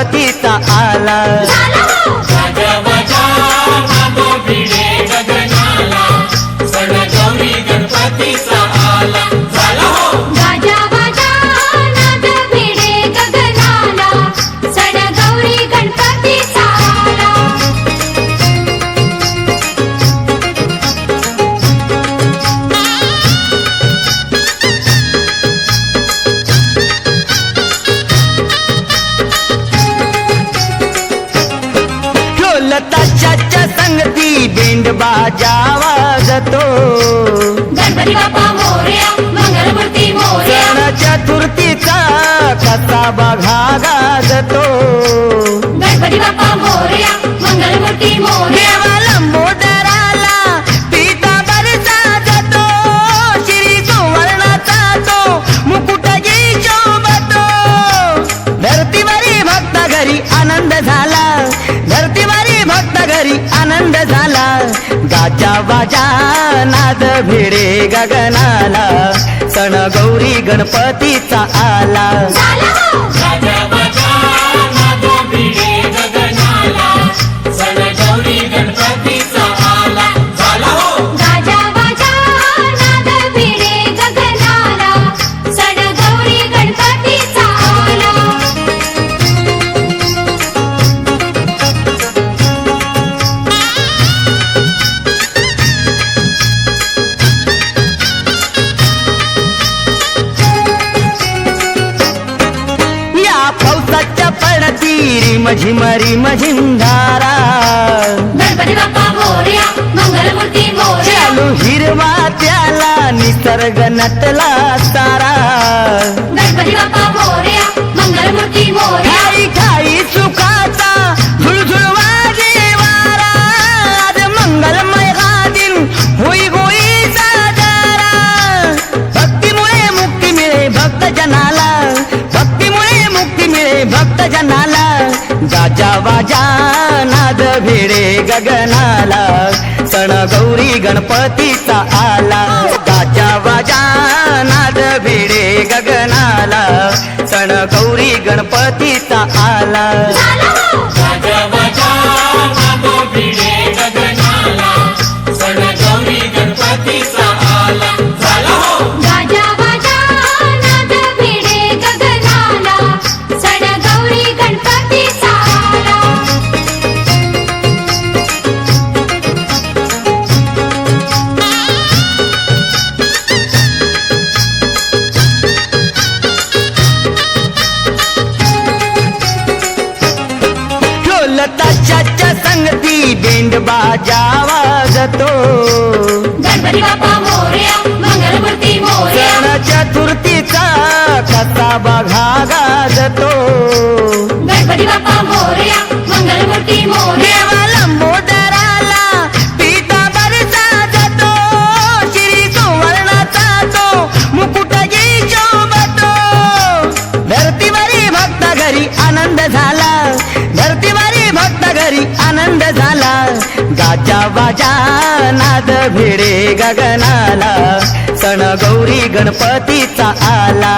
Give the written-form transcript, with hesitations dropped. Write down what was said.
गणपतीचा आला। गाजा बाजा नाद भिडे गगनाला, सण गौरी गणपतीचा आला। झाला हो गाजा बाजा नाद भिडे गगनाला, सण गौरी गणपतीचा आला। ढोलताशाच्या संगती बेंड बाजा वाजतो, गणपती बाप्पा मोरया, मंगलमूर्ती मोरया। सण चतुर्थीचा कसा बघा गाजतो, गणपती बाप्पा मोरया, मंगलमूर्ती मोरया। देवा लंबोदराला पीतांबर साजतो, श्री सुवर्णाचा तो मुकुटही शोभतो। धरतीवरी भक्त घरी आनंद झाला, धरतीवरी भक्त घरी आनंद झाला। गाजा बाजा नाद भिडे गगनाला, सण गौरी गणपतीचा आला। गाजा बाजा नाद भिडे गगनाला, सण गौरी गणपतीचा आला। झाला हो गाजा बाजा नाद भिडे गगनाला, सण गौरी गणपतीचा आला। या पावसाच्या पडती रिमझिम रिमझिमधारा, गणपती बाप्पा मोरया, मंगलमूर्ती मोरया। चालू हिरवा त्याला निसर्ग नटला सारा। गणपती बाप्पा मोरया, मंगलमूर्ती मोरया। खाई खाई सुखाचा झुळझुळ वाजे वारा, आज मंगलमय हा दिन होई गोई साजरा। भक्तीमुळे मुक्ती मिळे भक्त जनाला, भक्तीमुळे मुक्ती मिळे भक्त जनाला। गाजा बाजा नाद भिडे गगनाला, सण गौरी गणपतीचा आला। गाजा बाजा नाद भिडे गगनाला, सण गौरी गणपतीचा आला। गाजा बाजा नाद भिडे गगनाला, सण गौरी गणपतीचा आला। झाला हो गाजा बाजा नाद भिडे गगनाला, सण गौरी गणपतीचा आला। ढोलताशाच्या संगती बेंड बाजा वाजतो, गणपती बाप्पा मोरया, मंगलमूर्ती मोरया। सण चतुर्थीचा कसा बघा गाजतो, गणपती बाप्पा मोरया, मंगलमूर्ती मोरया। देवा लंबोदराला पीतांबर साजतो, श्री सुवर्णाचा तो मुकुटही शोभतो। धरतीवरी भक्त घरी आनंद झाला, धरतीवरी भक्त घरी आनंद झाला। गाजा बाजा नाद भिडे गगनाला, सण गौरी गणपतीचा आला।